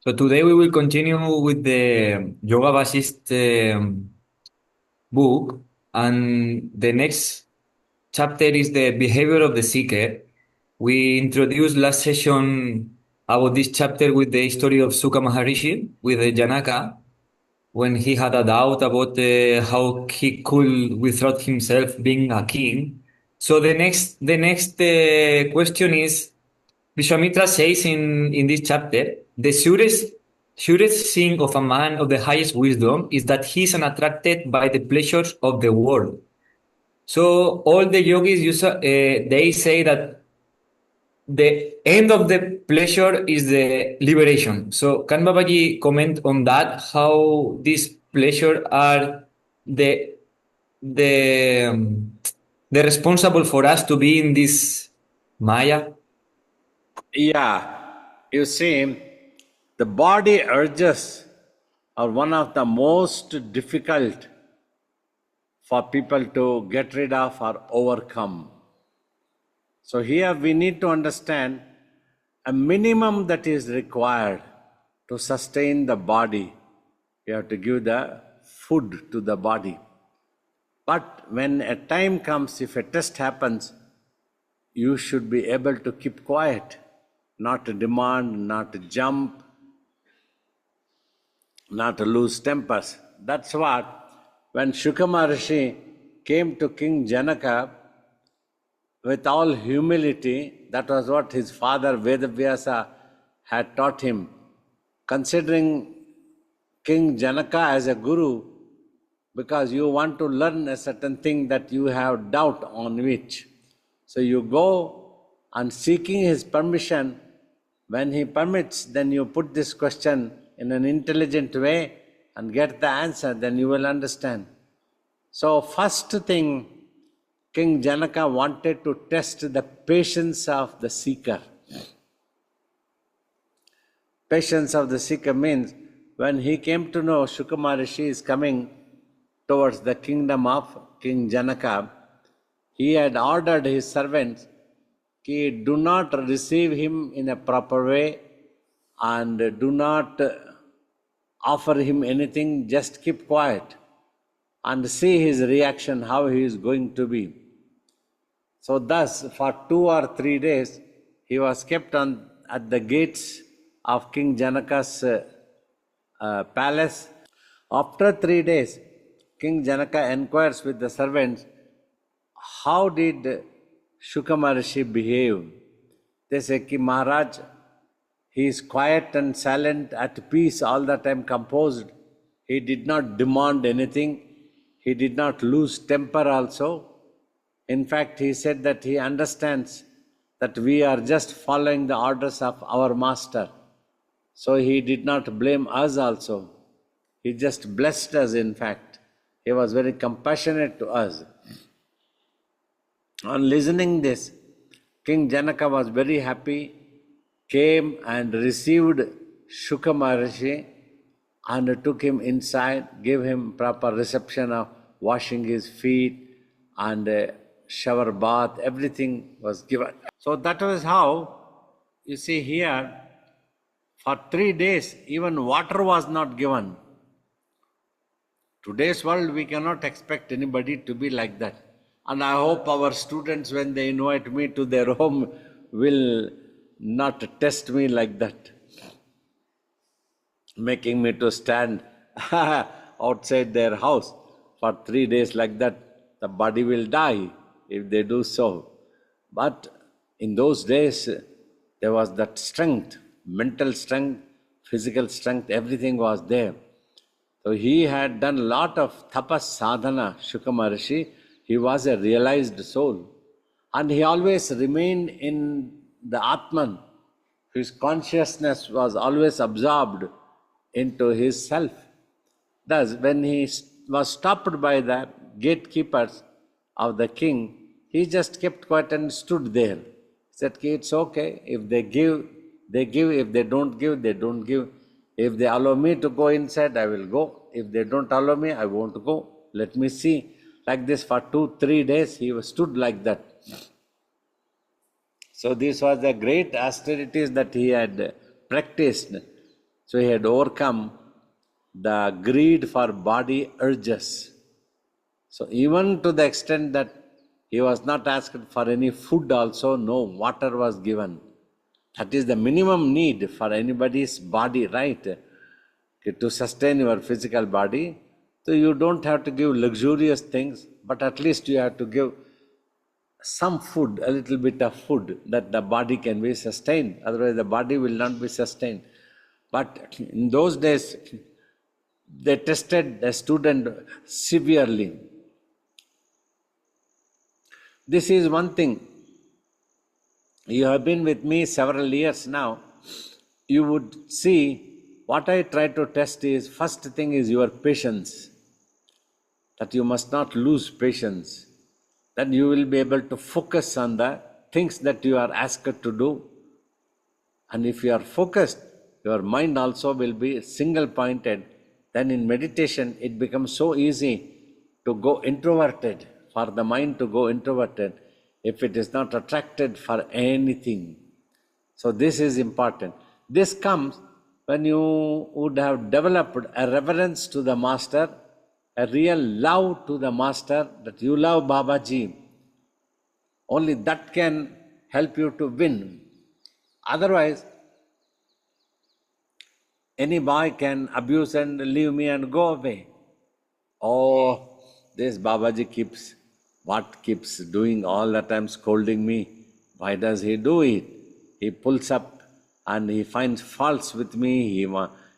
So today we will continue with the Yoga Vasistha book, and the next chapter is the behavior of the seeker. We introduced last session about this chapter with the story of Sukha Maharishi with the Janaka when he had a doubt about how he could withdraw himself being a king. So the next question is Vishwamitra says in this chapter, the surest thing of a man of the highest wisdom is that he is unattracted by the pleasures of the world. So all the yogis they say that the end of the pleasure is the liberation. So can Babaji comment on that? How these pleasure are the the um, the responsible for us to be in this Maya? Yeah, you see, the body urges are one of the most difficult for people to get rid of or overcome. So here we need to understand a minimum that is required to sustain the body. You have to give the food to the body. But when a time comes, if a test happens, you should be able to keep quiet, not to demand, not to jump, not to lose tempers. That's what, when Shuka Maharishi came to King Janaka with all humility, that was what his father Vedavyasa had taught him. Considering King Janaka as a guru, because you want to learn a certain thing that you have doubt on which. So you go and seeking his permission. When he permits, then you put this question in an intelligent way and get the answer, then you will understand. So first thing, King Janaka wanted to test the patience of the seeker. Patience of the seeker means when he came to know Shuka Maharishi is coming towards the kingdom of King Janaka, he had ordered his servants, do not receive him in a proper way and do not offer him anything, just keep quiet and see his reaction, how he is going to be. So thus, for 2 or 3 days, he was kept at the gates of King Janaka's palace. After 3 days, King Janaka inquires with the servants, how did Shuka Maharishi behave? They say, Ki Maharaj, he is quiet and silent, at peace, all the time composed. He did not demand anything. He did not lose temper also. In fact, he said that he understands that we are just following the orders of our master. So he did not blame us also. He just blessed us, in fact. He was very compassionate to us. On listening this, King Janaka was very happy, came and received Shuka Maharishi and took him inside, gave him proper reception of washing his feet and a shower bath, everything was given. So that was how, you see here, for 3 days even water was not given. Today's world, we cannot expect anybody to be like that. And I hope our students, when they invite me to their home, will not test me like that, making me to stand outside their house for 3 days like that. The body will die if they do so. But in those days, there was that strength, mental strength, physical strength, everything was there. So he had done a lot of tapas sadhana, Shuka Maharishi. He was a realized soul. And he always remained in the Atman. His consciousness was always absorbed into his self. Thus, when he was stopped by the gatekeepers of the king, he just kept quiet and stood there. He said, it's okay. If they give, they give. If they don't give, they don't give. If they allow me to go inside, I will go. If they don't allow me, I won't go. Let me see. Like this for 2-3 days, he stood like that. So this was the great austerities that he had practiced. So he had overcome the greed for body urges. So even to the extent that he was not asked for any food also, no water was given. That is the minimum need for anybody's body, right? Okay, to sustain your physical body. So you don't have to give luxurious things, but at least you have to give some food, a little bit of food, that the body can be sustained. Otherwise the body will not be sustained. But in those days, they tested the student severely. This is one thing. You have been with me several years now. You would see what I try to test is, first thing is your patience. That you must not lose patience. Then you will be able to focus on the things that you are asked to do. And if you are focused, your mind also will be single pointed. Then in meditation, it becomes so easy to go introverted, for the mind to go introverted, if it is not attracted for anything. So this is important. This comes when you would have developed a reverence to the master, a real love to the master, that you love Babaji. Only that can help you to win. Otherwise, any boy can abuse and leave me and go away. Oh, this Babaji keeps doing all the time, scolding me. Why does he do it? He pulls up and he finds faults with me.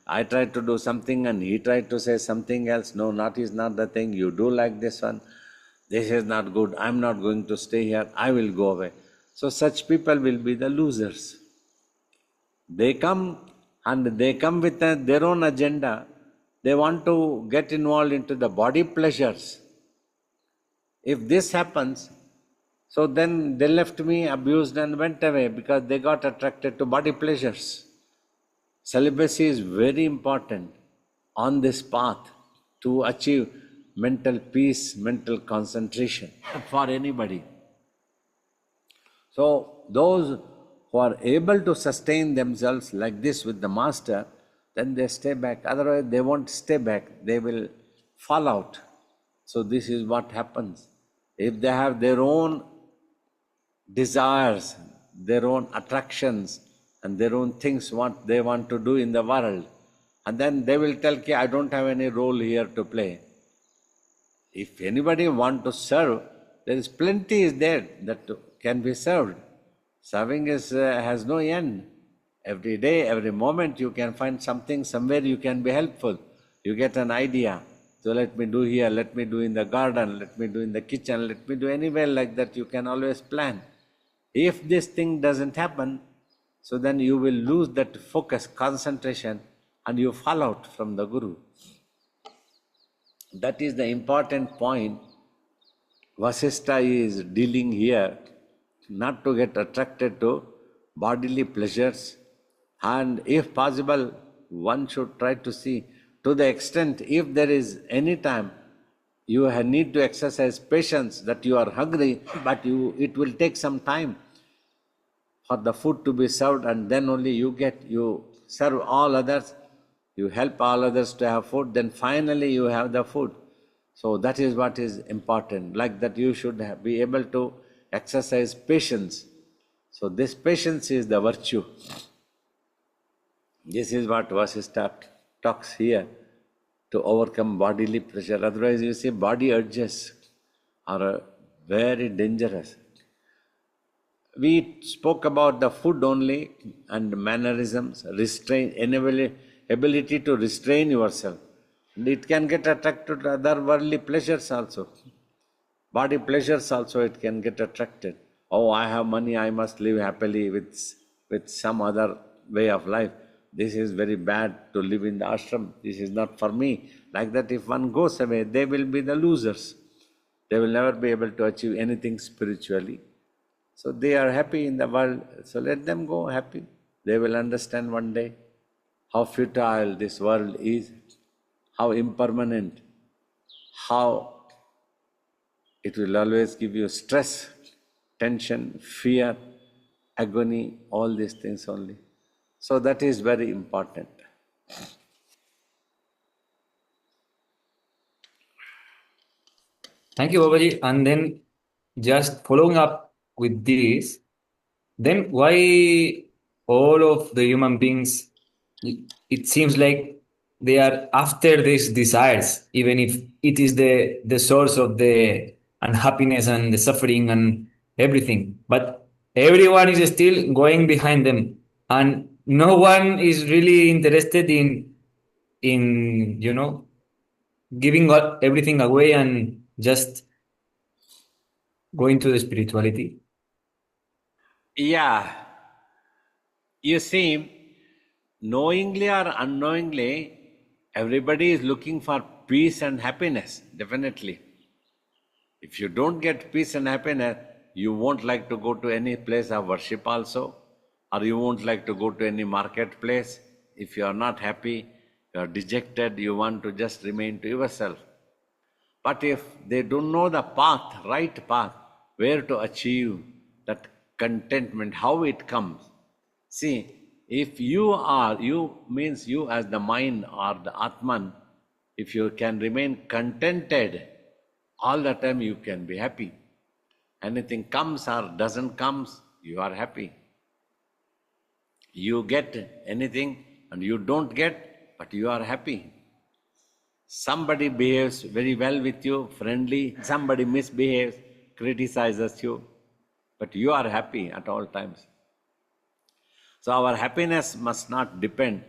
I try to do something and he tried to say something else. No, not is not the thing. You do like this one. This is not good. I'm not going to stay here. I will go away. So such people will be the losers. They come with their own agenda. They want to get involved into the body pleasures. If this happens, so then they left me abused and went away because they got attracted to body pleasures. Celibacy is very important on this path to achieve mental peace, mental concentration for anybody. So those who are able to sustain themselves like this with the master, then they stay back. Otherwise they won't stay back, they will fall out. So this is what happens. If they have their own desires, their own attractions, and their own things what they want to do in the world, and then they will tell, I don't have any role here to play. If anybody want to serve, there is plenty is there that can be served. Serving has no end. Every day, every moment you can find something, somewhere you can be helpful. You get an idea. So let me do here, let me do in the garden, let me do in the kitchen, let me do anywhere like that. You can always plan. If this thing doesn't happen, so then you will lose that focus, concentration, and you fall out from the Guru. That is the important point. Vasistha is dealing here, not to get attracted to bodily pleasures, and if possible, one should try to see, to the extent, if there is any time, you need to exercise patience, that you are hungry, but it will take some time for the food to be served, and then only you serve all others, you help all others to have food, then finally you have the food. So that is what is important. Like that you should be able to exercise patience. So this patience is the virtue. This is what Vasistha talks here, to overcome bodily pleasure. Otherwise you see, body urges are very dangerous. We spoke about the food only and mannerisms, ability to restrain yourself. And it can get attracted to other worldly pleasures also. Body pleasures also it can get attracted. Oh, I have money, I must live happily with some other way of life. This is very bad to live in the ashram. This is not for me. Like that, if one goes away, they will be the losers. They will never be able to achieve anything spiritually. So they are happy in the world, so let them go happy. They will understand one day how futile this world is, how impermanent, how it will always give you stress, tension, fear, agony, all these things only. So that is very important. Thank you, Babaji. And then just following up with this, then why all of the human beings, it seems like they are after these desires, even if it is the source of the unhappiness and the suffering and everything. But everyone is still going behind them, and no one is really interested in giving everything away and just going to the spirituality. Yeah, you see, knowingly or unknowingly, everybody is looking for peace and happiness, definitely. If you don't get peace and happiness, you won't like to go to any place of worship also, or you won't like to go to any marketplace. If you are not happy, you are dejected, you want to just remain to yourself. But if they don't know the path, right path, where to achieve that contentment, how it comes. See, if you means you as the mind or the Atman, if you can remain contented, all the time you can be happy. Anything comes or doesn't comes, you are happy. You get anything and you don't get, but you are happy. Somebody behaves very well with you, friendly, somebody misbehaves, criticizes you, but you are happy at all times. So our happiness must not depend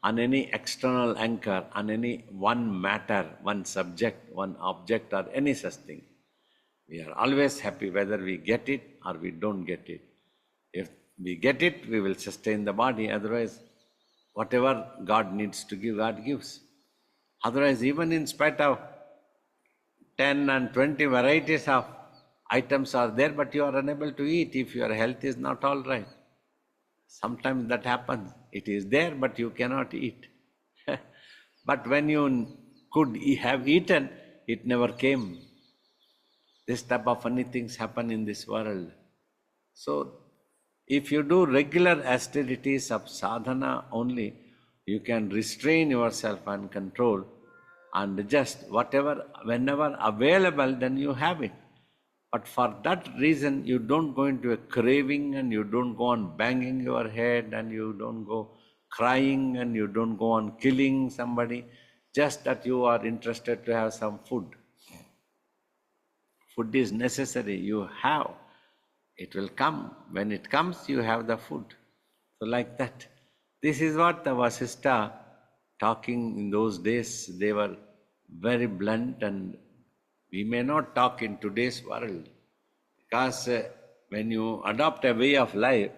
on any external anchor, on any one matter, one subject, one object, or any such thing. We are always happy whether we get it or we don't get it. If we get it, we will sustain the body. Otherwise, whatever God needs to give, God gives. Otherwise, even in spite of 10 and 20 varieties of items are there, but you are unable to eat if your health is not all right. Sometimes that happens. It is there, but you cannot eat. But when you could have eaten, it never came. This type of funny things happen in this world. So, if you do regular austerities of sadhana only, you can restrain yourself and control, and just whatever, whenever available, then you have it. But for that reason, you don't go into a craving, and you don't go on banging your head, and you don't go crying, and you don't go on killing somebody, just that you are interested to have some food. Food is necessary, you have. It will come. When it comes, you have the food. So like that. This is what the Vasistha talking in those days. They were very blunt, and we may not talk in today's world. Because when you adopt a way of life,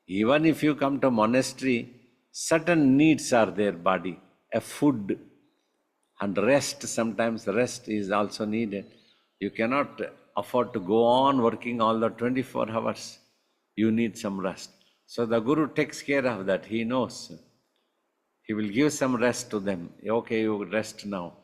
even if you come to monastery, certain needs are there, body. A food and rest, sometimes rest is also needed. You cannot afford to go on working all the 24 hours. You need some rest. So the Guru takes care of that. He knows. He will give some rest to them. Okay, you rest now.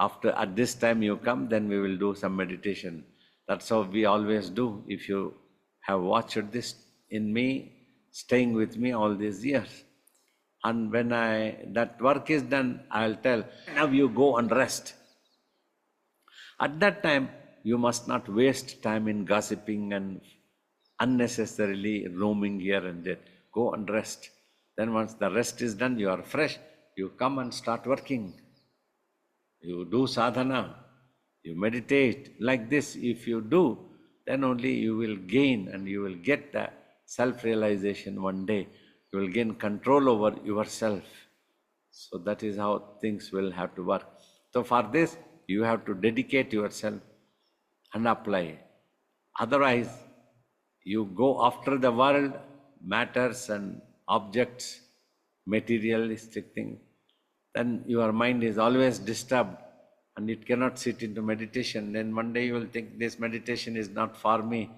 After at this time you come, then we will do some meditation. That's how we always do. If you have watched this in me, staying with me all these years. And when that work is done, I'll tell, now you go and rest. At that time, you must not waste time in gossiping and unnecessarily roaming here and there. Go and rest. Then once the rest is done, you are fresh. You come and start working. You do sadhana. You meditate. Like this, if you do, then only you will gain and you will get the self-realization one day. You will gain control over yourself. So that is how things will have to work. So for this, you have to dedicate yourself and apply. Otherwise, you go after the world, matters and objects, materialistic things, then your mind is always disturbed and it cannot sit into meditation. Then one day you will think, this meditation is not for me,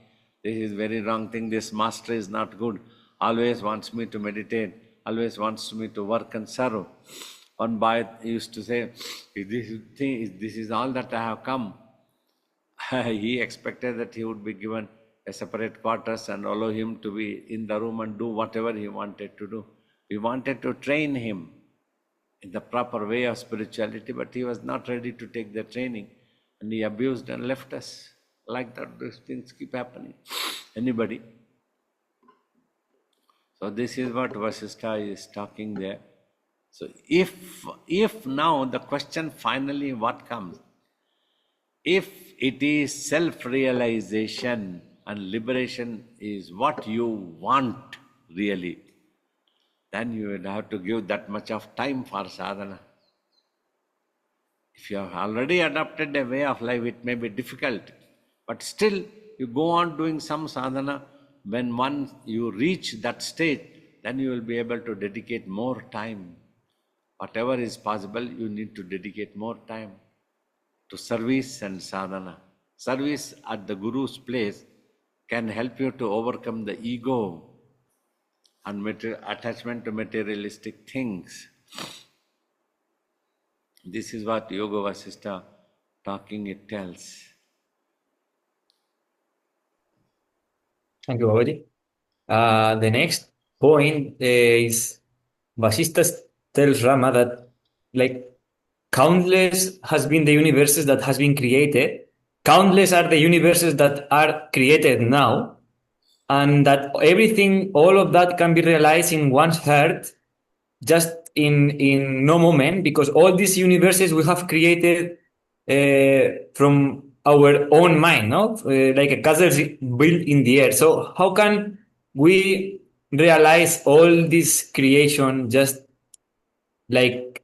this is very wrong thing, this master is not good, always wants me to meditate, always wants me to work and serve. One boy used to say, this is all that I have come. He expected that he would be given a separate quarters and allow him to be in the room and do whatever he wanted to do. We wanted to train him. in the proper way of spirituality, but he was not ready to take the training and he abused and left us. Like that, these things keep happening. Anybody? So this is what Vasistha is talking there. So if now the question finally what comes, if it is self-realization and liberation is what you want really, then you will have to give that much of time for sadhana. If you have already adopted a way of life, it may be difficult, but still you go on doing some sadhana. When once you reach that stage, then you will be able to dedicate more time. Whatever is possible, you need to dedicate more time to service and sadhana. Service at the Guru's place can help you to overcome the ego and attachment to materialistic things. This is what Yoga Vasistha talking, it tells. Thank you, Babaji. The next point is Vasistha tells Rama that like countless has been the universes that has been created, countless are the universes that are created now, and that everything, all of that can be realized in one's heart just in no moment, because all these universes we have created from our own mind, no? Like a castle built in the air. So how can we realize all this creation just like,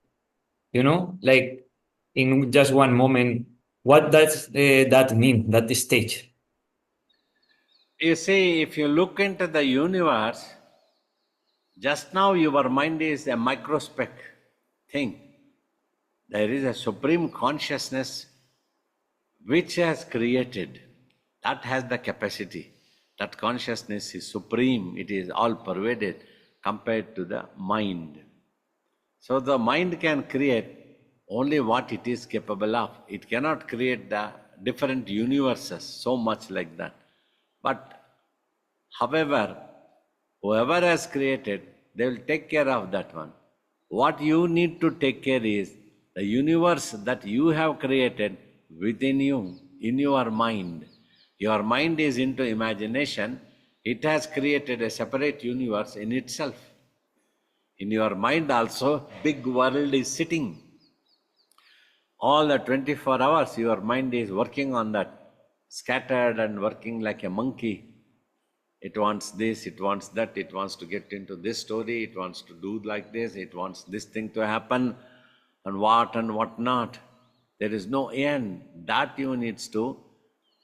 like in just one moment? What does that mean, that stage? You see, if you look into the universe, just now your mind is a microspeck thing. There is a supreme consciousness which has created, that has the capacity. That consciousness is supreme, it is all pervaded compared to the mind. So the mind can create only what it is capable of. It cannot create the different universes so much like that. But however, whoever has created, they will take care of that one. What you need to take care is the universe that you have created within you, in your mind. Your mind is into imagination. It has created a separate universe in itself. In your mind also, big world is sitting. All the 24 hours, your mind is working on that, scattered and working like a monkey. It wants this, it wants that, it wants to get into this story, it wants to do like this, it wants this thing to happen, and what not. There is no end. That you needs to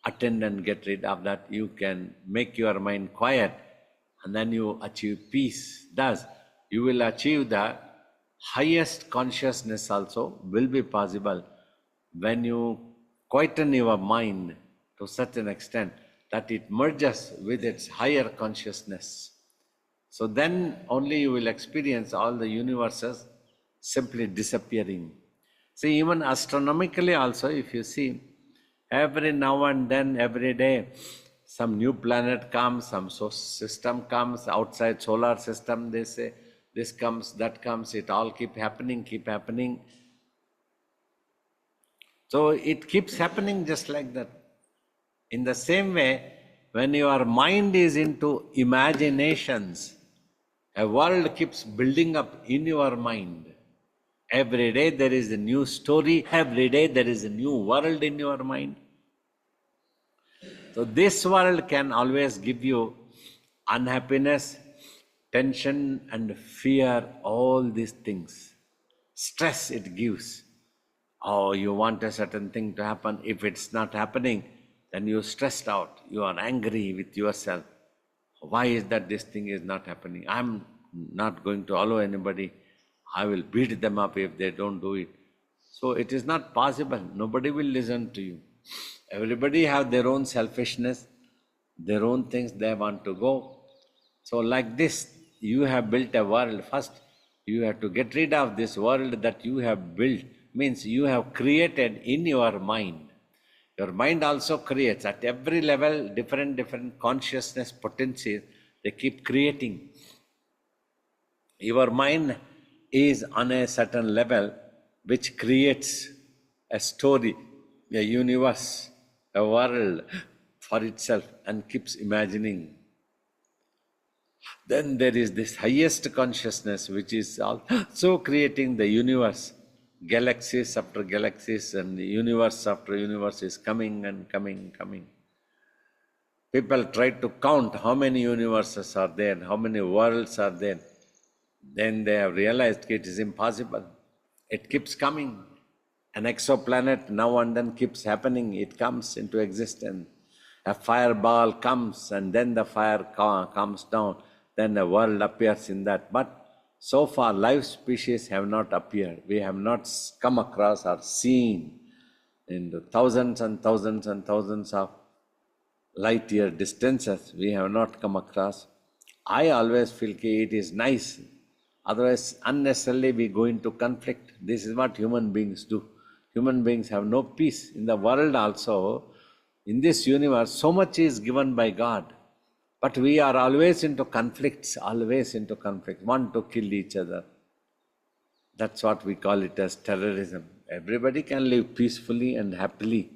attend and get rid of that. You can make your mind quiet and then you achieve peace. Thus, you will achieve the highest consciousness also will be possible when you quieten your mind to such an extent that it merges with its higher consciousness. So then only you will experience all the universes simply disappearing. See, even astronomically also, if you see, every now and then, every day, some new planet comes, some system comes, outside solar system, they say, this comes, that comes, it all keep happening. So it keeps happening just like that. In the same way, when your mind is into imaginations, a world keeps building up in your mind. Every day there is a new story, every day there is a new world in your mind. So this world can always give you unhappiness, tension and fear, all these things. Stress it gives. Oh, you want a certain thing to happen. If it's not happening, then you're stressed out. You are angry with yourself. Why is that this thing is not happening? I'm not going to allow anybody. I will beat them up if they don't do it. So it is not possible. Nobody will listen to you. Everybody have their own selfishness, their own things they want to go. So like this, you have built a world. First, you have to get rid of this world that you have built. Means you have created in your mind. Your mind also creates at every level different consciousness potencies. They keep creating. Your mind is on a certain level which creates a story, a universe, a world for itself and keeps imagining. Then there is this highest consciousness which is also creating the universe. Galaxies after galaxies and universe after universe is coming and coming, coming. People try to count how many universes are there, how many worlds are there. Then they have realized it is impossible. It keeps coming. An exoplanet now and then keeps happening. It comes into existence. A fireball comes and then the fire comes down. Then a world appears in that. But so far life species have not appeared. We have not come across or seen in the thousands and thousands and thousands of light year distances. We have not come across. I always feel it is nice. Otherwise, unnecessarily we go into conflict. This is what human beings do. Human beings have no peace. In the world also, in this universe, so much is given by God. But we are always into conflicts, want to kill each other. That's what we call it as terrorism. Everybody can live peacefully and happily,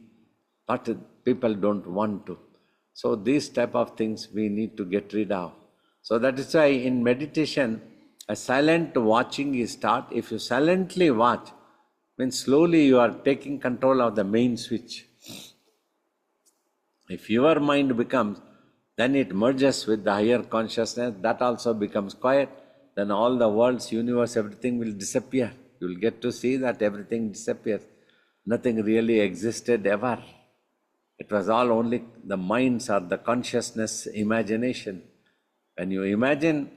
but people don't want to. So these type of things we need to get rid of. So that is why in meditation, a silent watching is taught. If you silently watch, means slowly you are taking control of the main switch. If your mind becomes, then it merges with the higher consciousness, that also becomes quiet, then all the worlds, universe, everything will disappear. You will get to see that everything disappears. Nothing really existed ever. It was all only the minds or the consciousness imagination. When you imagine,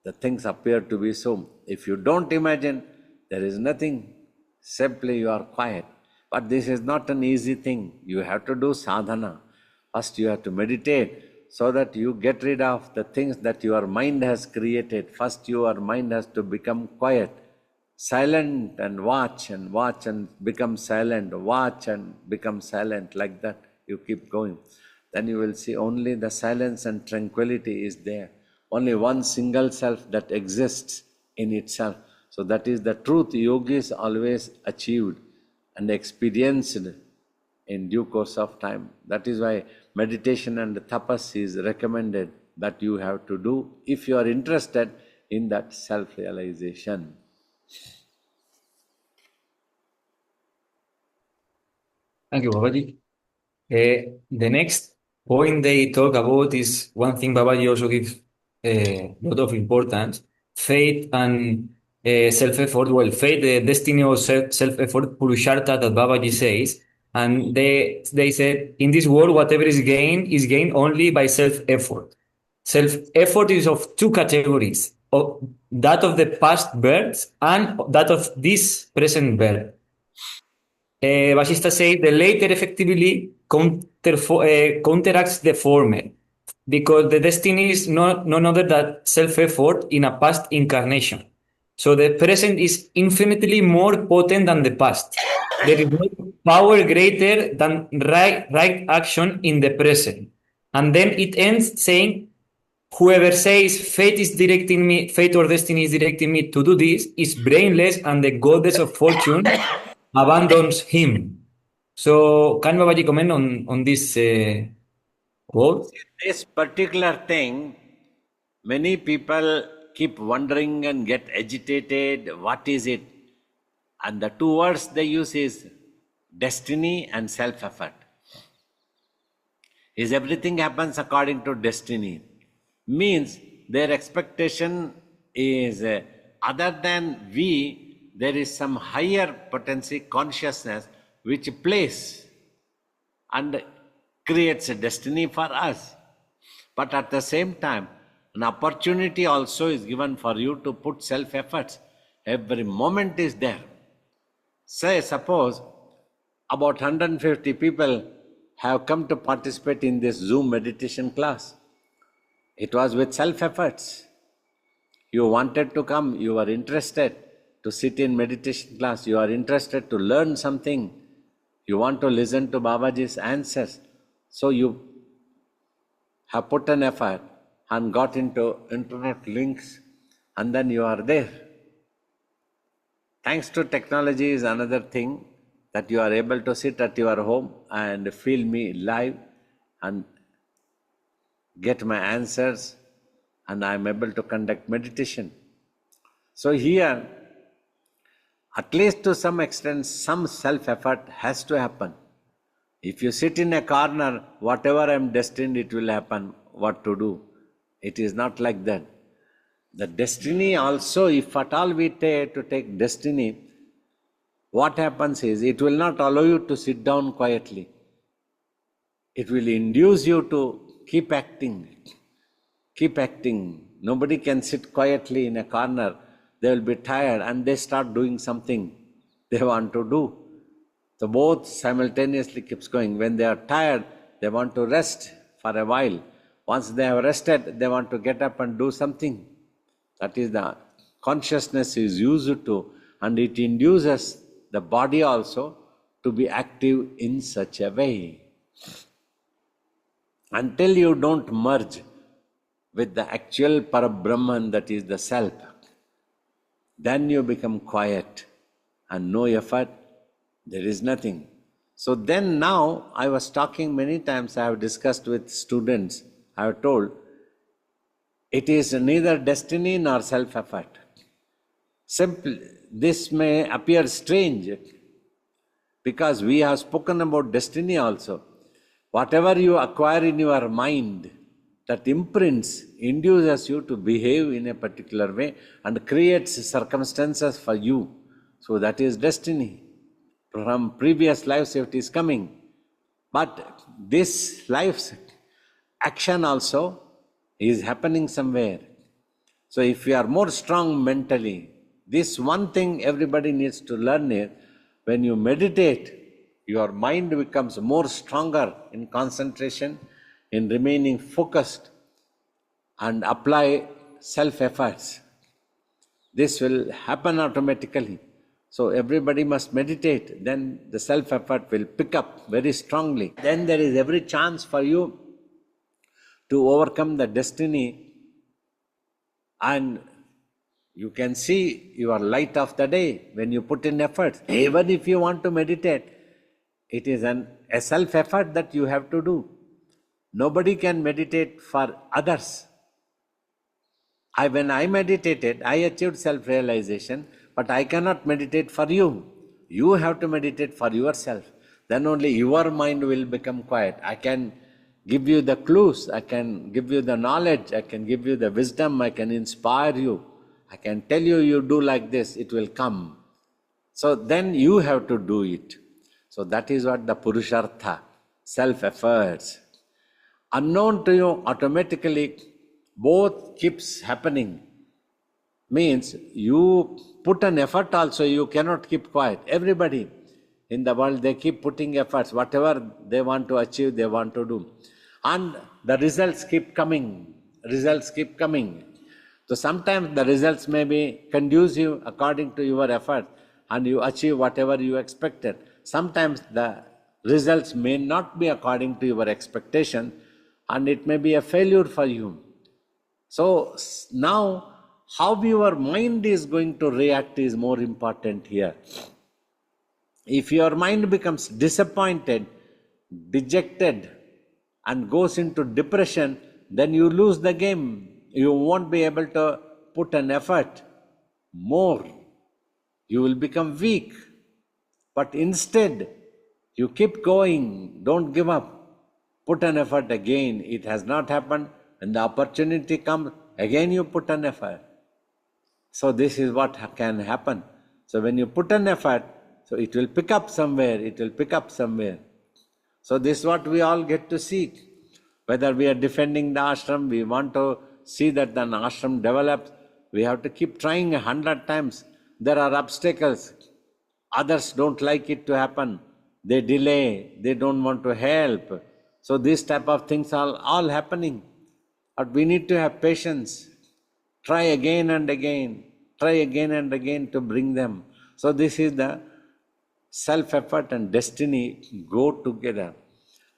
the things appear to be so. If you don't imagine, there is nothing. Simply you are quiet. But this is not an easy thing. You have to do sadhana. First you have to meditate so that you get rid of the things that your mind has created. First your mind has to become quiet. Silent and watch and become silent. Watch and become silent. Like that you keep going. Then you will see only the silence and tranquility is there. Only one single self that exists in itself. So that is the truth yogis always achieved and experienced in due course of time. That is why meditation and tapas is recommended that you have to do if you are interested in that self-realization. Thank you, Babaji. The next point they talk about is one thing Babaji also gives a lot of importance, faith and self-effort. Well, faith, the destiny of self-effort, Purushartha that Babaji says. And they said, in this world, whatever is gained only by self-effort. Self-effort is of two categories, that of the past births and that of this present birth. Vasistha says the later effectively counteracts the former because the destiny is none other than self-effort in a past incarnation. So the present is infinitely more potent than the past. There is no power greater than right action in the present. And then it ends saying, whoever says fate or destiny is directing me to do this is brainless and the goddess of fortune abandons him. So, can Babaji comment on this quote? This particular thing, many people keep wondering and get agitated. What is it? And the two words they use is destiny and self-effort. Is everything happens according to destiny? Means their expectation is other than we, there is some higher potency consciousness which plays and creates a destiny for us. But at the same time, an opportunity also is given for you to put self-efforts. Every moment is there. Say, suppose about 150 people have come to participate in this Zoom meditation class. It was with self-efforts. You wanted to come, you are interested to sit in meditation class, you are interested to learn something, you want to listen to Babaji's answers. So you have put an effort and got into internet links and then you are there. Thanks to technology is another thing, that you are able to sit at your home and feel me live and get my answers, and I am able to conduct meditation. So here, at least to some extent, some self-effort has to happen. If you sit in a corner, whatever I am destined, it will happen, what to do. It is not like that. The destiny also, if at all we take destiny, what happens is, it will not allow you to sit down quietly. It will induce you to keep acting. Keep acting. Nobody can sit quietly in a corner. They will be tired and they start doing something they want to do. So both simultaneously keeps going. When they are tired, they want to rest for a while. Once they have rested, they want to get up and do something. That is the consciousness is used to, and it induces the body also to be active in such a way. Until you don't merge with the actual Parabrahman, that is the self, then you become quiet and no effort, there is nothing. So then now, I was talking many times, I have discussed with students, I have told, it is neither destiny nor self-effort. Simply, this may appear strange, because we have spoken about destiny also. Whatever you acquire in your mind, that imprints, induces you to behave in a particular way and creates circumstances for you. So that is destiny. From previous lives it is coming. But this life's action also is happening somewhere. So if you are more strong mentally, this one thing everybody needs to learn is, when you meditate, your mind becomes more stronger in concentration, in remaining focused, and apply self-efforts. This will happen automatically. So everybody must meditate, then the self-effort will pick up very strongly. Then there is every chance for you to overcome the destiny, and you can see your light of the day when you put in effort. Even if you want to meditate, it is a self-effort that you have to do. Nobody can meditate for others. When I meditated, I achieved self-realization, but I cannot meditate for you. You have to meditate for yourself. Then only your mind will become quiet. I can give you the clues, I can give you the knowledge, I can give you the wisdom, I can inspire you. I can tell you, you do like this, it will come. So then you have to do it. So that is what the Purushartha, self-efforts. Unknown to you, automatically, both keeps happening. Means you put an effort also, you cannot keep quiet. Everybody in the world, they keep putting efforts. Whatever they want to achieve, they want to do. And the results keep coming. Results keep coming. So sometimes the results may be conducive according to your effort, and you achieve whatever you expected. Sometimes the results may not be according to your expectation, and it may be a failure for you. So now, how your mind is going to react is more important here. If your mind becomes disappointed, dejected, and goes into depression, then you lose the game. You won't be able to put an effort more. You will become weak. But instead, you keep going, don't give up. Put an effort again. It has not happened, and the opportunity comes, again you put an effort. So this is what can happen. So when you put an effort, so it will pick up somewhere, it will pick up somewhere. So this is what we all get to see. Whether we are defending the ashram, we want to see that the ashram develops, we have to keep trying 100 times. There are obstacles. Others don't like it to happen. They delay, they don't want to help. So these type of things are all happening. But we need to have patience. Try again and again. Try again and again to bring them. So this is the self-effort and destiny go together.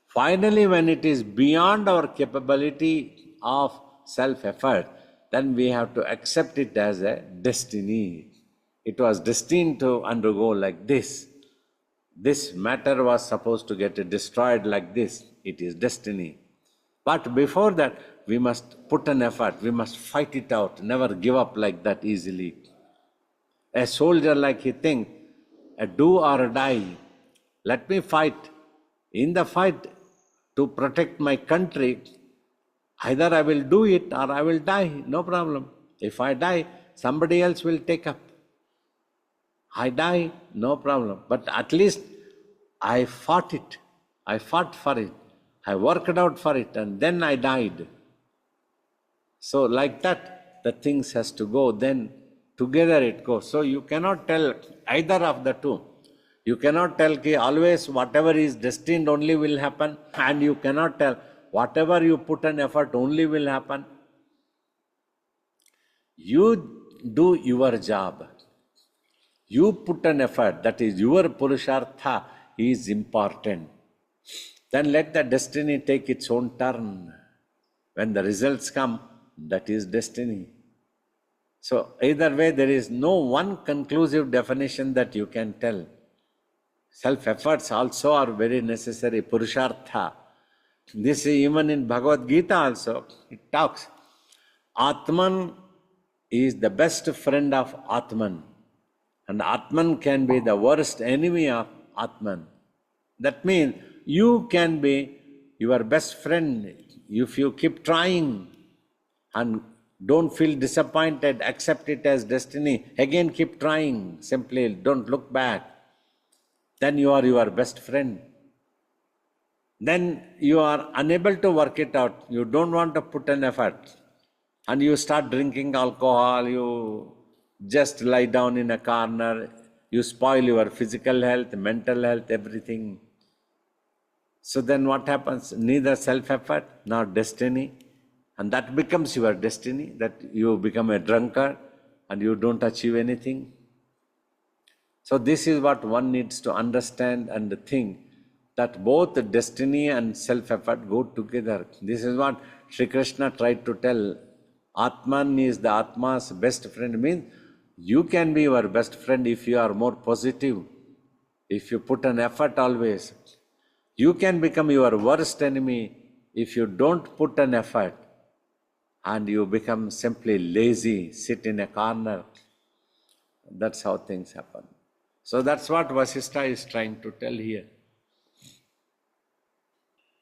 Finally, when it is beyond our capability of self-effort, then we have to accept it as a destiny. It was destined to undergo like this. This matter was supposed to get destroyed like this. It is destiny. But before that, we must put an effort. We must fight it out. Never give up like that easily. A soldier, like he thinks, a do or die. Let me fight. In the fight, to protect my country, either I will do it or I will die. No problem. If I die, somebody else will take up. I die, no problem. But at least I fought it. I fought for it. I worked out for it, and then I died. So like that, the things has to go. Then together it goes. So you cannot tell either of the two. You cannot tell कि always whatever is destined only will happen, and you cannot tell whatever you put an effort only will happen. You do your job. You put an effort, that is your purushartha is important. Then let the destiny take its own turn. When the results come, that is destiny. So either way, there is no one conclusive definition that you can tell. Self-efforts also are very necessary, purushartha. This is even in Bhagavad Gita also, it talks. Atman is the best friend of Atman. And Atman can be the worst enemy of Atman. That means you can be your best friend if you keep trying and don't feel disappointed, accept it as destiny. Again keep trying, simply don't look back. Then you are your best friend. Then you are unable to work it out. You don't want to put an effort. And you start drinking alcohol, you just lie down in a corner, you spoil your physical health, mental health, everything. So then what happens? Neither self-effort nor destiny. And that becomes your destiny, that you become a drunkard and you don't achieve anything. So this is what one needs to understand and think, that both the destiny and self-effort go together. This is what Sri Krishna tried to tell. Atman is the Atma's best friend. Means you can be your best friend if you are more positive, if you put an effort always. You can become your worst enemy if you don't put an effort and you become simply lazy, sit in a corner. That's how things happen. So that's what Vasistha is trying to tell here.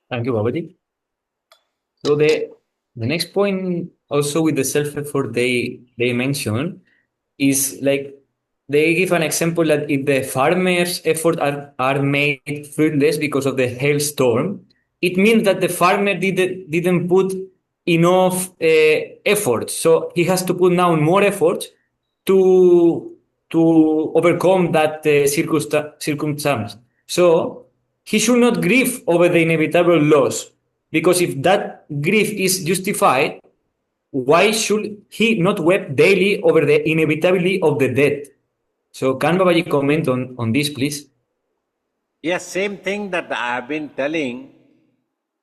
Thank you, Babaji. So the next point also with the self-effort they mention is like they give an example that if the farmers' efforts are made fruitless because of the hailstorm, it means that the farmer didn't put enough effort. So he has to put now more effort to overcome that circumstance. So he should not grieve over the inevitable loss, because if that grief is justified, why should he not weep daily over the inevitability of the death? So can Babaji comment on this, please? Yes, same thing that I have been telling.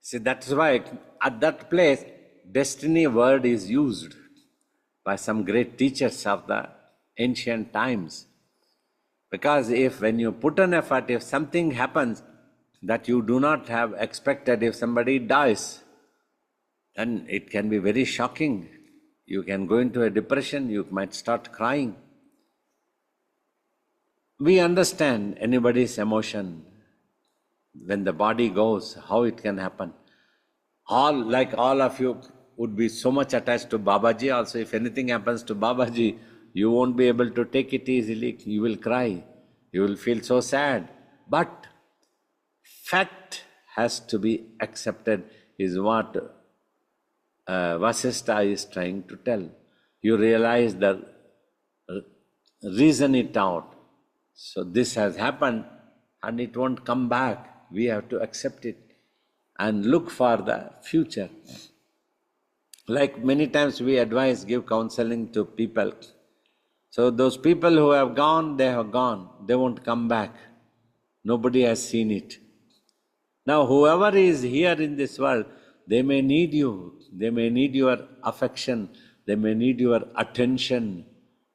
See, that's why at that place, destiny word is used by some great teachers of the ancient times. Because if when you put an effort, if something happens that you do not have expected, if somebody dies, then it can be very shocking. You can go into a depression, you might start crying. We understand anybody's emotion. When the body goes, how it can happen. All of you would be so much attached to Babaji also. If anything happens to Babaji, you won't be able to take it easily. You will cry. You will feel so sad. But fact has to be accepted is what Vasistha is trying to tell. You realize the reason it out. So this has happened and it won't come back. We have to accept it and look for the future. Like many times we advise, give counseling to people. So those people who have gone, they have gone. They won't come back. Nobody has seen it. Now whoever is here in this world, they may need you. They may need your affection. They may need your attention.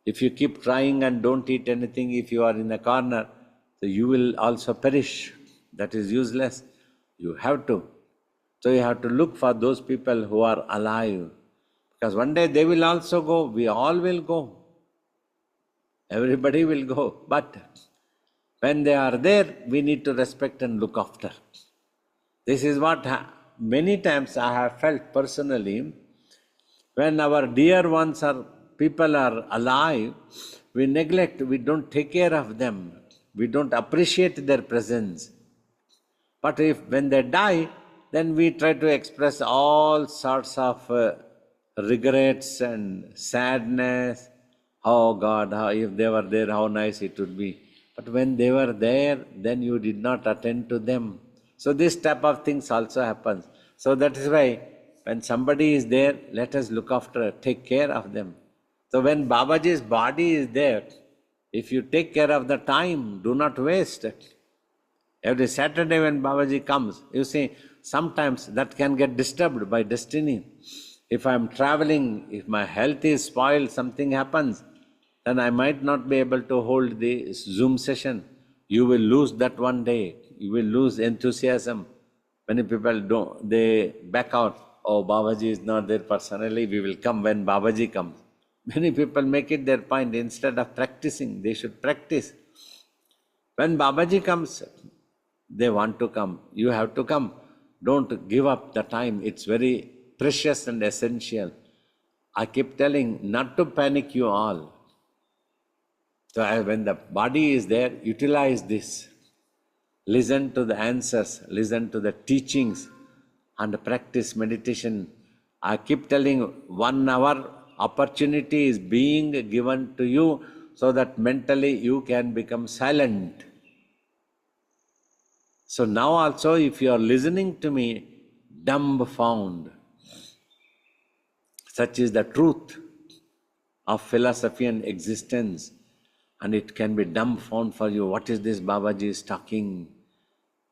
If you keep trying and don't eat anything, if you are in a corner, so you will also perish. That is useless. You have to. So you have to look for those people who are alive. Because one day they will also go. We all will go. Everybody will go. But when they are there, we need to respect and look after. This is what many times I have felt personally. When our dear ones or people are alive, we neglect, we don't take care of them. We don't appreciate their presence. But if when they die, then we try to express all sorts of regrets and sadness. Oh God, if they were there, how nice it would be. But when they were there, then you did not attend to them. So this type of things also happens. So that is why when somebody is there, let us look after, take care of them. So when Babaji's body is there, if you take care of the time, do not waste it. Every Saturday when Babaji comes, you see, sometimes that can get disturbed by destiny. If I am traveling, if my health is spoiled, something happens, then I might not be able to hold the Zoom session. You will lose that one day. You will lose enthusiasm. Many people don't, they back out. Oh, Babaji is not there personally, we will come when Babaji comes. Many people make it their point, instead of practicing, they should practice. When Babaji comes, they want to come. You have to come. Don't give up the time. It's very precious and essential. I keep telling not to panic you all. So when the body is there, utilize this. Listen to the answers, listen to the teachings, and practice meditation. I keep telling 1 hour opportunity is being given to you so that mentally you can become silent. So now also if you are listening to me, dumbfound. Such is the truth of philosophy and existence. And it can be dumbfound for you. What is this Babaji is talking?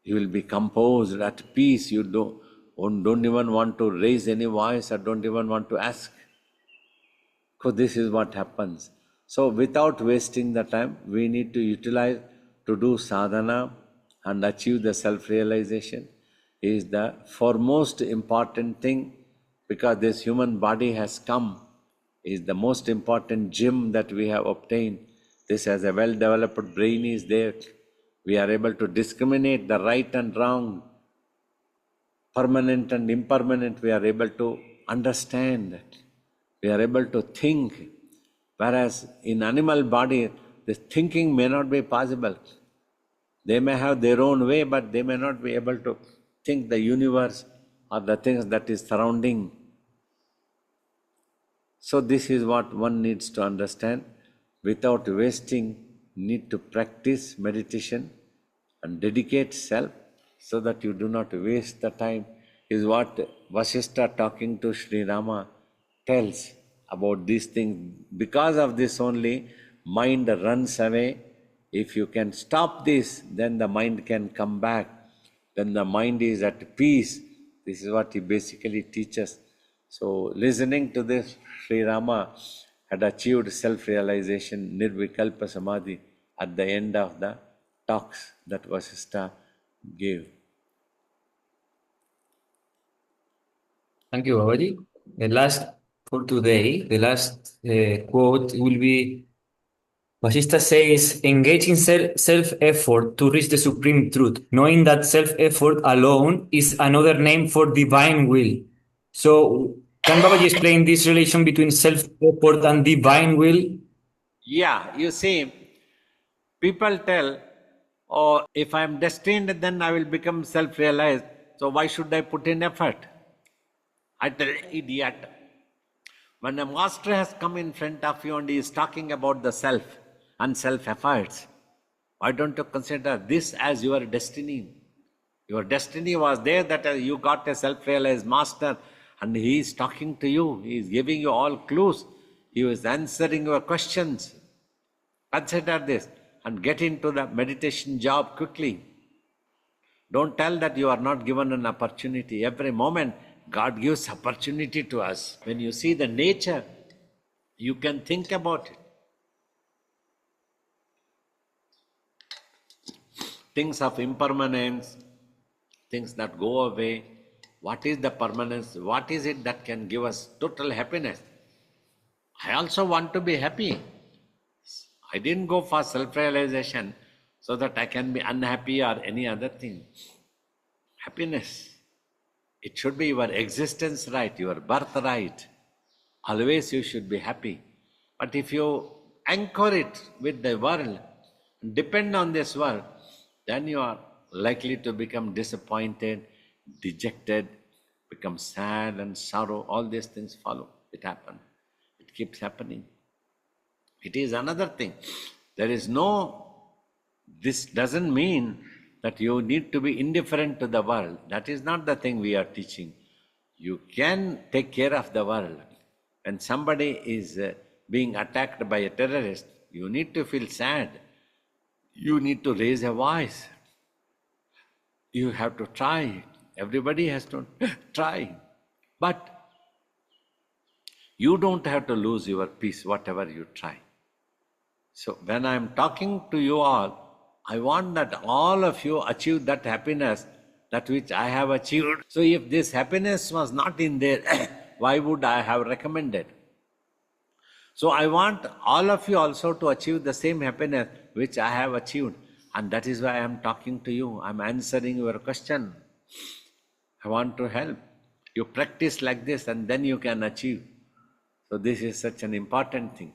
You will be composed, at peace. You don't even want to raise any voice or don't even want to ask. So this is what happens. So without wasting the time, we need to utilize to do sadhana and achieve the self-realization is the foremost important thing, because this human body has come, is the most important gem that we have obtained. This as a well-developed brain is there. We are able to discriminate the right and wrong, permanent and impermanent. We are able to understand. We are able to think. Whereas in animal body, this thinking may not be possible. They may have their own way, but they may not be able to think the universe or the things that is surrounding. So this is what one needs to understand. Without wasting, need to practice meditation and dedicate self so that you do not waste the time, is what Vasistha talking to Sri Rama tells about these things. Because of this only, mind runs away. If you can stop this, then the mind can come back. When the mind is at peace, this is what he basically teaches. So listening to this, Sri Rama had achieved self-realization, nirvikalpa samadhi, at the end of the talks that Vasistha gave. Thank you, Babaji. The last for today, the last quote will be Vasistha says, engage in self-effort to reach the supreme truth, knowing that self-effort alone is another name for divine will. So, can Babaji explain this relation between self-effort and divine will? Yeah, you see, people tell, oh, if I am destined, then I will become self-realized. So why should I put in effort? I tell, idiot. When a master has come in front of you and he is talking about the self and self-efforts, why don't you consider this as your destiny? Your destiny was there that you got a self-realized master and he is talking to you. He is giving you all clues. He is answering your questions. Consider this and get into the meditation job quickly. Don't tell that you are not given an opportunity. Every moment, God gives opportunity to us. When you see the nature, you can think about it. things of impermanence, things that go away. What is the permanence? What is it that can give us total happiness? I also want to be happy. I didn't go for self-realization so that I can be unhappy or any other thing. Happiness. It should be your existence right, your birthright. Always you should be happy. But if you anchor it with the world, depend on this world, then you are likely to become disappointed, dejected, become sad and sorrow. All these things follow. It happens. It keeps happening. It is another thing. This doesn't mean that you need to be indifferent to the world. That is not the thing we are teaching. You can take care of the world. When somebody is being attacked by a terrorist, you need to feel sad. You need to raise a voice. You have to try. Everybody has to try. But you don't have to lose your peace, whatever you try. So when I am talking to you all, I want that all of you achieve that happiness, that which I have achieved. So if this happiness was not in there, why would I have recommended? So I want all of you also to achieve the same happiness which I have achieved. And that is why I am talking to you. I am answering your question. I want to help. You practice like this and then you can achieve. So this is such an important thing.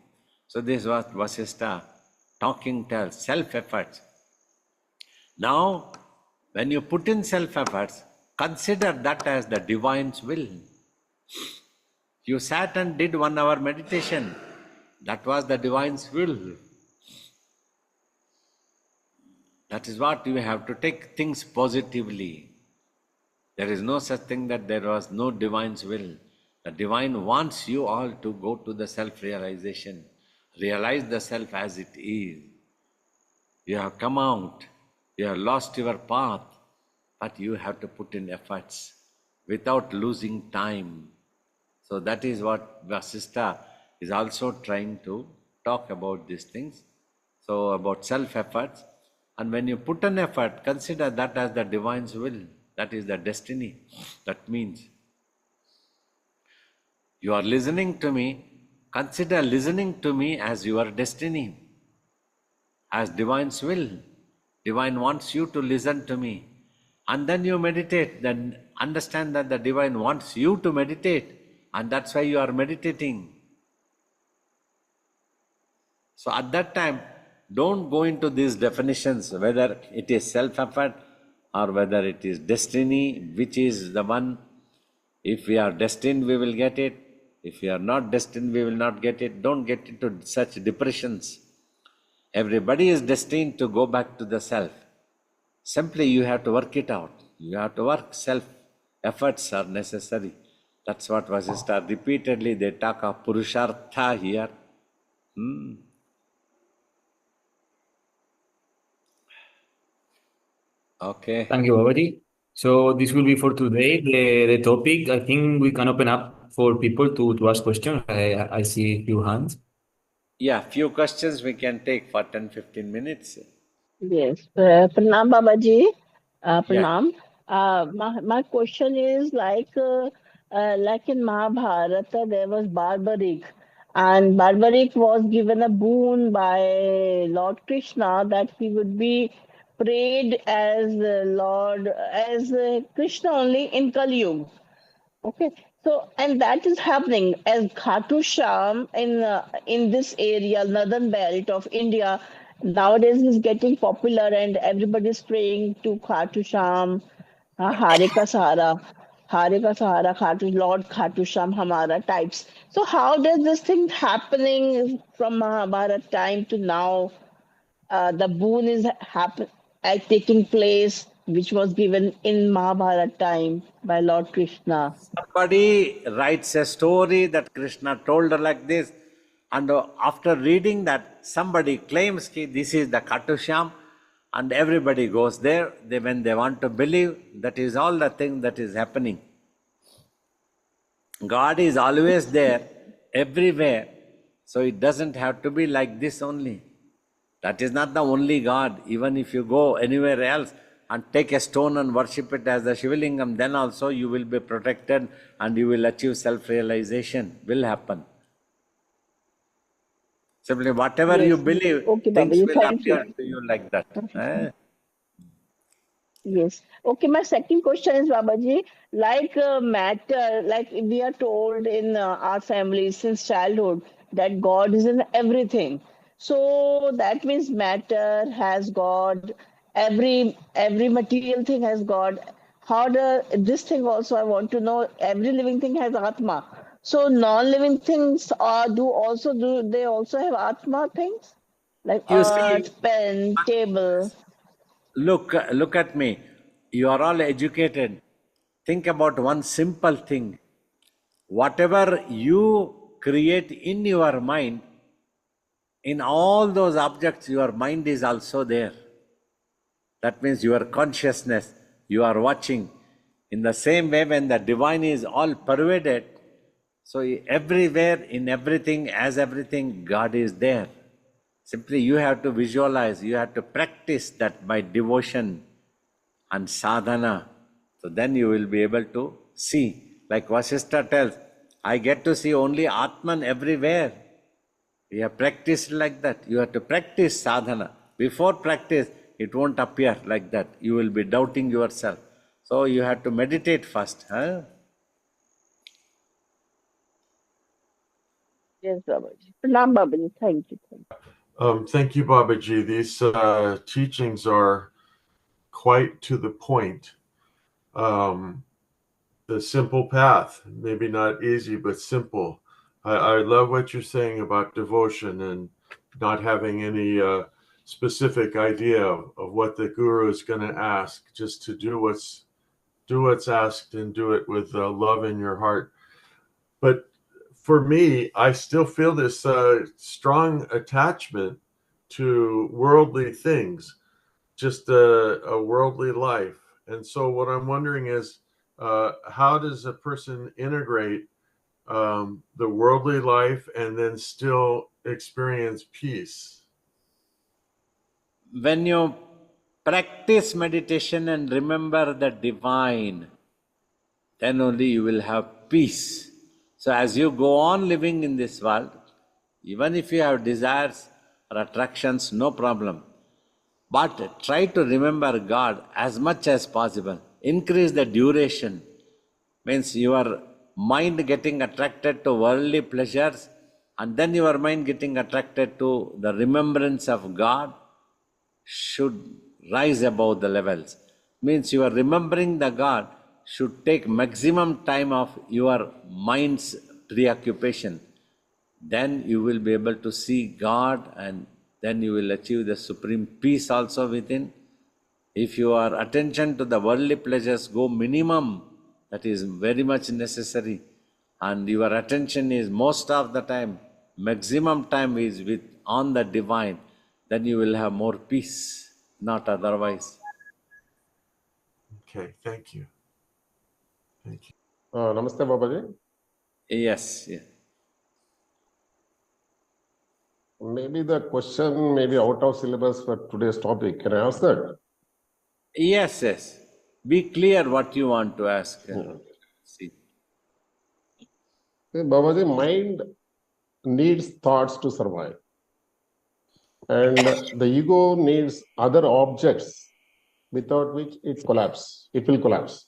So this was Vasistha talking tells, self-efforts. Now, when you put in self-efforts, consider that as the divine's will. You sat and did 1 hour meditation. That was the divine's will. That is what you have to take things positively. There is no such thing that there was no divine's will. The divine wants you all to go to the self-realization. Realize the self as it is. You have come out. You have lost your path. But you have to put in efforts without losing time. So that is what Vasistha is also trying to talk about these things. So about self-efforts. And when you put an effort, consider that as the divine's will. That is the destiny. That means you are listening to me. Consider listening to me as your destiny, as divine's will. Divine wants you to listen to me. And then you meditate, then understand that the divine wants you to meditate. And that's why you are meditating. So at that time, don't go into these definitions, whether it is self-effort or whether it is destiny, which is the one. If we are destined, we will get it. If we are not destined, we will not get it. Don't get into such depressions. Everybody is destined to go back to the self. Simply you have to work it out. You have to work. Self-efforts are necessary. That's what Vasistha repeatedly, they talk of Purushartha here. Okay. Thank you, Babaji. So this will be for today. The topic, I think we can open up for people to ask questions. I see a few hands. Yeah, few questions we can take for 10-15 minutes. Yes, Pranam Babaji, Yeah. Pranam. My question is like in Mahabharata, there was Barbaric, and Barbaric was given a boon by Lord Krishna that he would be prayed as Krishna only in Kali Yuga. Okay, so and that is happening as Khatu Sham in this area, northern belt of India. Nowadays is getting popular, and everybody is praying to Khatu Sham, Hare Ka Sahara, Khatu Lord Khatu Sham, Hamara types. So how does this thing happening from Mahabharata time to now? The boon is taking place, which was given in Mahabharata time by Lord Krishna. Somebody writes a story that Krishna told her like this, and after reading that, somebody claims that this is the Katusham, and everybody goes there. When they want to believe, that is all the thing that is happening. God is always there, everywhere, so it doesn't have to be like this only. That is not the only God. Even if you go anywhere else and take a stone and worship it as the Shivalingam, then also you will be protected and you will achieve self-realization. Will happen. Simply whatever you Yes. believe, Okay, things Babaji, will thank appear you. to you like that. Eh? Yes. Okay, my second question is, Babaji, like matter, like we are told in our family since childhood that God is in everything. So that means matter has God, every material thing has God. How this thing also I want to know, every living thing has Atma. So non-living things do they also have Atma things? Like You see, earth, pen, table. look at me. You are all educated. Think about one simple thing. Whatever you create in your mind, in all those objects, your mind is also there. That means your consciousness, you are watching. In the same way, when the divine is all pervaded, so everywhere, in everything, as everything, God is there. Simply you have to visualize, you have to practice that by devotion and sadhana. So then you will be able to see. Like Vasistha tells, I get to see only Atman everywhere. We have practiced like that. You have to practice sadhana. Before practice, it won't appear like that. You will be doubting yourself. So you have to meditate first. Huh? Yes, Babaji. Pranam, Babaji. Thank you. Thank you. Thank you, Babaji. These teachings are quite to the point. The simple path, maybe not easy, but simple. I love what you're saying about devotion and not having any specific idea of what the guru is going to ask, just to do what's asked and do it with love in your heart. But for me, I still feel this strong attachment to worldly things, just a worldly life. And so what I'm wondering is, how does a person integrate the worldly life and then still experience peace? When you practice meditation and remember the divine, then only you will have peace. So as you go on living in this world, even if you have desires or attractions, no problem. But try to remember God as much as possible. Increase the duration. Means your mind getting attracted to worldly pleasures and then your mind getting attracted to the remembrance of God should rise above the levels. Means you are remembering the God should take maximum time of your mind's preoccupation. Then you will be able to see God and then you will achieve the supreme peace also within. If your attention to the worldly pleasures go minimum, that is very much necessary, and your attention is most of the time, maximum time is with on the divine, then you will have more peace, not otherwise. Okay, thank you. Thank you. Namaste, Babaji. Yes, yes. Maybe the question may be out of syllabus for today's topic. Can I ask that? Yes, yes. Be clear what you want to ask. See. Babaji, mind needs thoughts to survive. And the ego needs other objects without which it will collapse.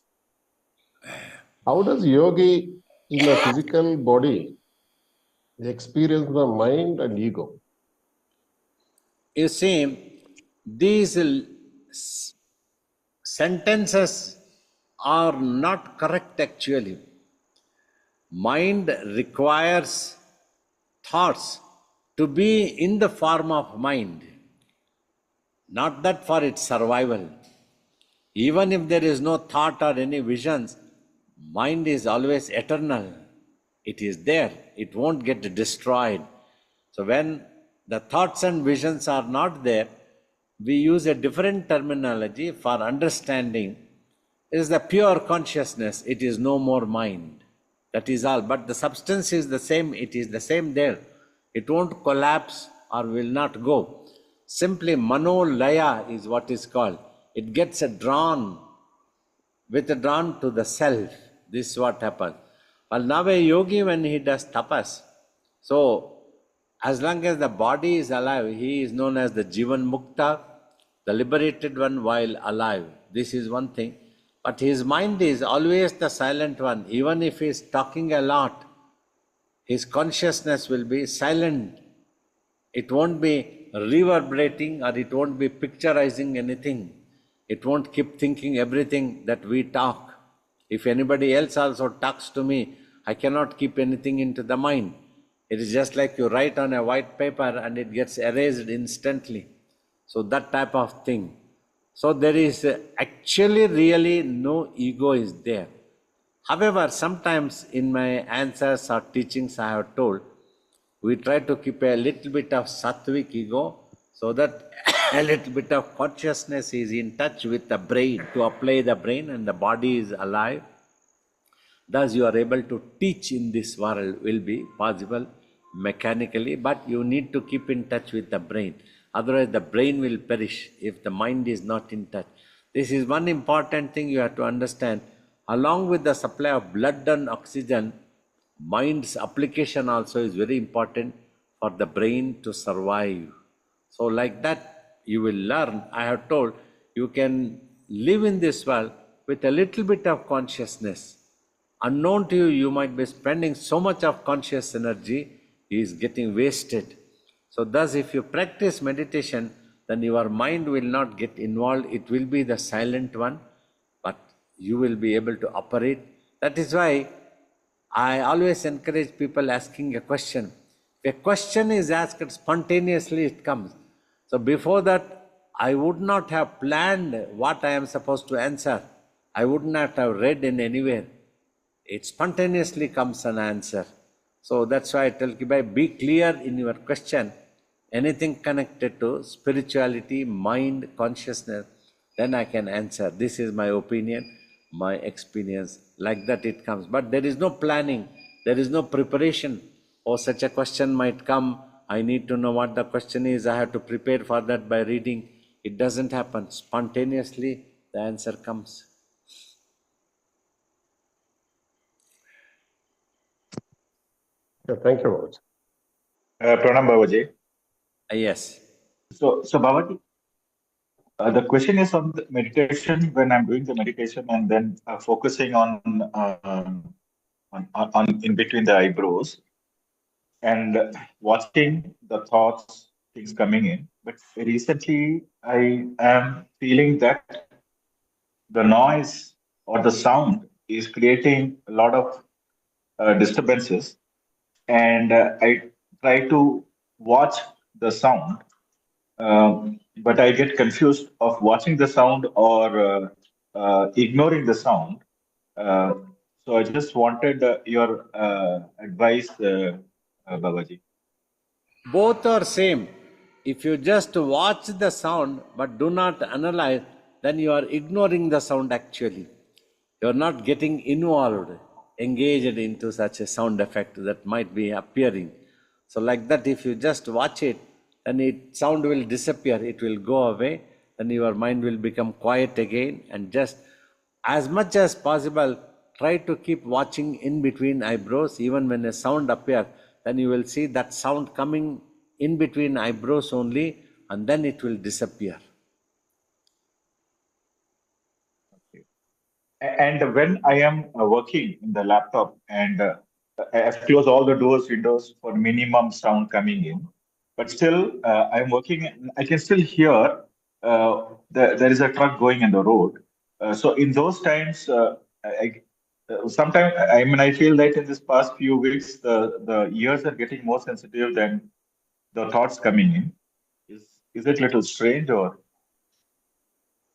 How does yogi in the physical body experience the mind and ego? You see, these sentences are not correct actually. Mind requires thoughts to be in the form of mind, not that for its survival. Even if there is no thought or any visions, mind is always eternal. It is there, it won't get destroyed. So when the thoughts and visions are not there, we use a different terminology for understanding. It is the pure consciousness, it is no more mind. That is all. But the substance is the same, it is the same there. It won't collapse or will not go. Simply manolaya is what is called. It gets withdrawn to the self. This is what happens. Well, now a yogi, when he does tapas, so as long as the body is alive, he is known as the Jivan Mukta, the liberated one while alive. This is one thing. But his mind is always the silent one. Even if he is talking a lot, his consciousness will be silent. It won't be reverberating, or it won't be picturizing anything. It won't keep thinking everything that we talk. If anybody else also talks to me, I cannot keep anything into the mind. It is just like you write on a white paper and it gets erased instantly. So that type of thing. So there is actually really no ego is there. However, sometimes in my answers or teachings I have told, we try to keep a little bit of sattvic ego so that a little bit of consciousness is in touch with the brain, to apply the brain, and the body is alive. Thus you are able to teach in this world will be possible mechanically, but you need to keep in touch with the brain. Otherwise the brain will perish if the mind is not in touch. This is one important thing you have to understand. Along with the supply of blood and oxygen, mind's application also is very important for the brain to survive. So like that you will learn. I have told you can live in this world with a little bit of consciousness. Unknown to you, you might be spending so much of conscious energy is getting wasted. So thus if you practice meditation, then your mind will not get involved. It will be the silent one, but you will be able to operate. That is why I always encourage people asking a question. If a question is asked spontaneously, it comes. So before that, I would not have planned what I am supposed to answer. I would not have read in anywhere. It spontaneously comes an answer. So that's why I tell Kibai, be clear in your question. Anything connected to spirituality, mind, consciousness, then I can answer. This is my opinion, my experience. Like that it comes. But there is no planning. There is no preparation. Or such a question might come. I need to know what the question is. I have to prepare for that by reading. It doesn't happen. Spontaneously, the answer comes. Yeah, thank you, Babaji. Pranam Babaji. Yes. So Babaji, the question is on the meditation. When I'm doing the meditation and then focusing on in between the eyebrows and watching the thoughts, things coming in. But recently, I am feeling that the noise or the sound is creating a lot of disturbances, and I try to watch the sound. But I get confused of watching the sound or ignoring the sound. Uh, so I just wanted your advice, Babaji. Both are same. If you just watch the sound but do not analyze, then you are ignoring the sound actually. You are not getting involved, engaged into such a sound effect that might be appearing. So like that, if you just watch it, then sound will disappear, it will go away, then your mind will become quiet again, and just as much as possible, try to keep watching in between eyebrows. Even when a sound appears, then you will see that sound coming in between eyebrows only, and then it will disappear. And when I am working in the laptop and I have closed all the doors, windows for minimum sound coming in, but still I'm working, I can still hear there is a truck going in the road. So in those times, sometimes I feel that in this past few weeks, the ears are getting more sensitive than the thoughts coming in. Is it a little strange or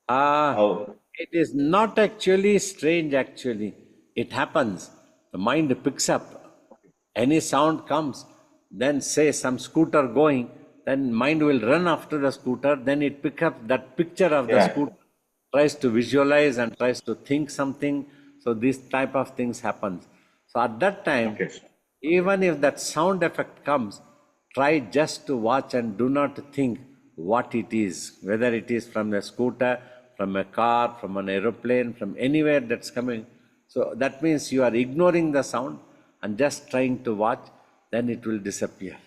how? It is not actually strange, actually. It happens. The mind picks up. Any sound comes, then say some scooter going, then mind will run after the scooter, then it picks up that picture of the Yeah. scooter, tries to visualize and tries to think something. So this type of things happens. So at that time, Okay. even if that sound effect comes, try just to watch and do not think. what it is, whether it is from a scooter, from a car, from an aeroplane, from anywhere that's coming. So that means you are ignoring the sound and just trying to watch, then it will disappear.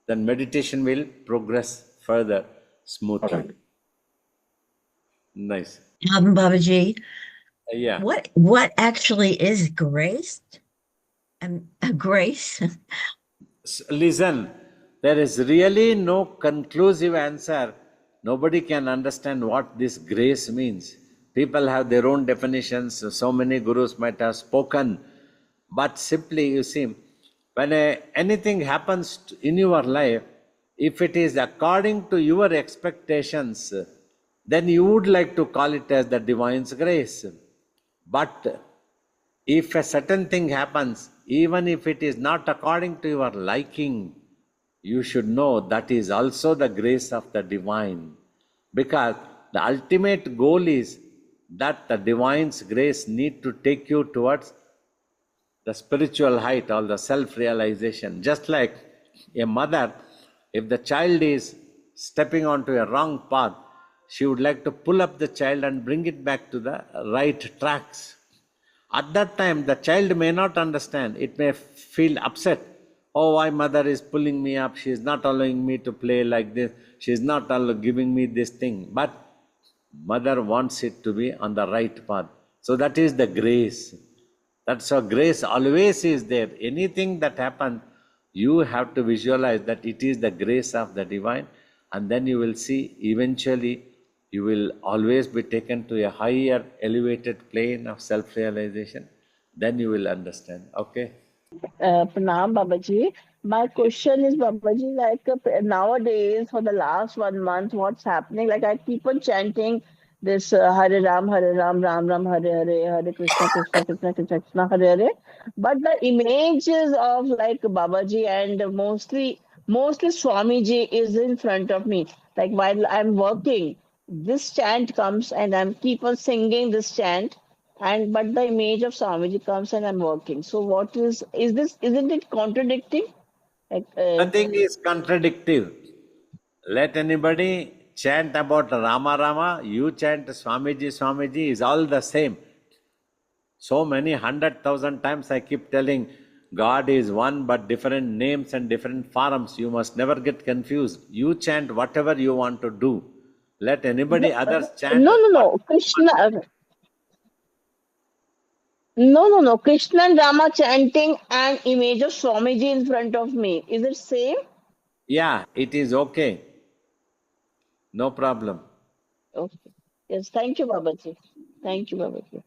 Then meditation will progress further smoothly. Alright. Nice. Babaji, Yeah. what actually is grace? And grace? Listen, there is really no conclusive answer. Nobody can understand what this grace means. People have their own definitions. So many gurus might have spoken. But simply, you see, when anything happens in your life, if it is according to your expectations, then you would like to call it as the divine's grace. But if a certain thing happens, even if it is not according to your liking, you should know that is also the grace of the divine. Because the ultimate goal is that the divine's grace need to take you towards the spiritual height or the self-realization. Just like a mother, if the child is stepping onto a wrong path, she would like to pull up the child and bring it back to the right tracks. At that time, the child may not understand. It may feel upset. Oh, why mother is pulling me up? She is not allowing me to play like this. She is not giving me this thing. But mother wants it to be on the right path. So that is the grace. That's how grace always is there. Anything that happens, you have to visualize that it is the grace of the divine, and then you will see eventually you will always be taken to a higher elevated plane of self-realization. Then you will understand. Okay? Pranam Babaji. My question is, Babaji, like nowadays for the last 1 month, what's happening? Like I keep on chanting this Hare Ram, Ram Ram, Hare Hare, Hare Krishna, Krishna Krishna, Krishna Krishna, Hare Hare. But the images of like Babaji and mostly Swamiji is in front of me. Like while I'm working, this chant comes and I'm keep on singing this chant, and but the image of Swamiji comes and I'm working. So what is this? Isn't it contradicting? Like, Nothing is contradictive. Let anybody chant about Rama Rama, you chant Swamiji Swamiji, is all the same. So many 100,000 times I keep telling God is one but different names and different forms. You must never get confused. You chant whatever you want to do. Let anybody others chant. no. Krishna. No. Krishna and Rama chanting and image of Swamiji in front of me. Is it same? Yeah, it is okay. No problem. Okay. Yes. Thank you, Babaji. Thank you, Babaji.